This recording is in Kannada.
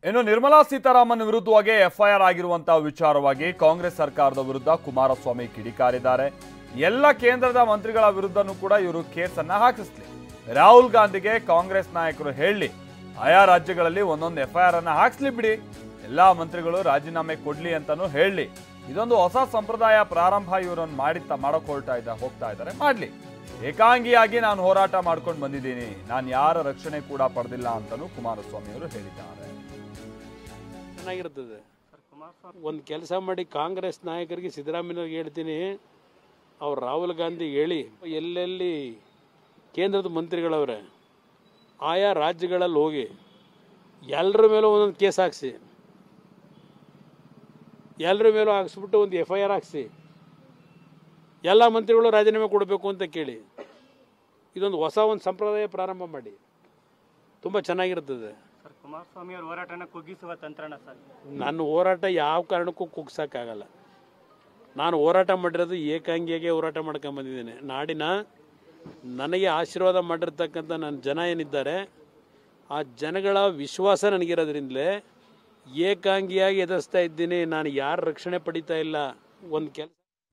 ಇನ್ನು ನಿರ್ಮಲಾ ಸೀತಾರಾಮನ್ ವಿರುದ್ಧವಾಗಿ ಎಫ್ಐಆರ್ ಆಗಿರುವಂತಹ ವಿಚಾರವಾಗಿ ಕಾಂಗ್ರೆಸ್ ಸರ್ಕಾರದ ವಿರುದ್ಧ ಕುಮಾರಸ್ವಾಮಿ ಕಿಡಿಕಾರಿದ್ದಾರೆ. ಎಲ್ಲ ಕೇಂದ್ರದ ಮಂತ್ರಿಗಳ ವಿರುದ್ಧನೂ ಕೂಡ ಇವರು ಕೇಸನ್ನ ಹಾಕಿಸ್ಲಿ. ರಾಹುಲ್ ಗಾಂಧಿಗೆ ಕಾಂಗ್ರೆಸ್ ನಾಯಕರು ಹೇಳಿ ಆಯಾ ರಾಜ್ಯಗಳಲ್ಲಿ ಒಂದೊಂದು ಎಫ್ಐಆರ್ ಅನ್ನ ಹಾಕ್ಸ್ಲಿ ಬಿಡಿ, ಎಲ್ಲಾ ಮಂತ್ರಿಗಳು ರಾಜೀನಾಮೆ ಕೊಡ್ಲಿ ಅಂತಾನು ಹೇಳಿ. ಇದೊಂದು ಹೊಸ ಸಂಪ್ರದಾಯ ಪ್ರಾರಂಭ ಇವರನ್ನು ಮಾಡಕ್ ಹೋಗ್ತಾ ಇದ್ದಾರೆ. ಮಾಡ್ಲಿ, ಏಕಾಂಗಿಯಾಗಿ ನಾನು ಹೋರಾಟ ಮಾಡ್ಕೊಂಡು ಬಂದಿದ್ದೀನಿ, ನಾನು ಯಾರ ರಕ್ಷಣೆ ಕೂಡ ಪಡೆದಿಲ್ಲ ಅಂತಾನು ಕುಮಾರಸ್ವಾಮಿ ಅವರು ಹೇಳಿದ್ದಾರೆ. ಚೆನ್ನಾಗಿರ್ತದೆ. ಒಂದು ಕೆಲಸ ಮಾಡಿ, ಕಾಂಗ್ರೆಸ್ ನಾಯಕರಿಗೆ ಸಿದ್ದರಾಮಯ್ಯವ್ರಿಗೆ ಹೇಳ್ತೀನಿ, ಅವ್ರು ರಾಹುಲ್ ಗಾಂಧಿ ಹೇಳಿ ಎಲ್ಲೆಲ್ಲಿ ಕೇಂದ್ರದ ಮಂತ್ರಿಗಳವ್ರೆ ಆಯಾ ರಾಜ್ಯಗಳಲ್ಲಿ ಹೋಗಿ ಎಲ್ಲರ ಮೇಲೂ ಒಂದೊಂದು ಕೇಸ್ ಹಾಕ್ಸಿ, ಎಲ್ಲರ ಮೇಲೂ ಹಾಕ್ಸ್ಬಿಟ್ಟು ಒಂದು ಎಫ್ಐಆರ್ ಹಾಕ್ಸಿ, ಎಲ್ಲ ಮಂತ್ರಿಗಳು ರಾಜೀನಾಮೆ ಕೊಡಬೇಕು ಅಂತ ಕೇಳಿ ಇದೊಂದು ಹೊಸ ಒಂದು ಸಂಪ್ರದಾಯ ಪ್ರಾರಂಭ ಮಾಡಿ. ತುಂಬ ಚೆನ್ನಾಗಿರ್ತದೆ. ಕುಮಾರಸ್ವಾಮಿ ಅವರ ಹೋರಾಟನ ಕುಗ್ಗಿಸುವ ತಂತ್ರನ ಸರ್? ನನ್ನ ಹೋರಾಟ ಯಾವ ಕಾರಣಕ್ಕೂ ಕುಗ್ಸೋಕ್ಕಾಗಲ್ಲ. ನಾನು ಹೋರಾಟ ಮಾಡಿರೋದು ಏಕಾಂಗಿಯಾಗಿ ಹೋರಾಟ ಮಾಡ್ಕೊಂಬಂದಿದ್ದೇನೆ. ನಾಡಿನ ನನಗೆ ಆಶೀರ್ವಾದ ಮಾಡಿರ್ತಕ್ಕಂಥ ನನ್ನ ಜನ ಏನಿದ್ದಾರೆ, ಆ ಜನಗಳ ವಿಶ್ವಾಸ ನನಗಿರೋದ್ರಿಂದಲೇ ಏಕಾಂಗಿಯಾಗಿ ಎದುರಿಸ್ತಾ ಇದ್ದೀನಿ. ನಾನು ಯಾರ ರಕ್ಷಣೆ ಪಡಿತಾ ಇಲ್ಲ. ಒಂದು ಕೆಲಸ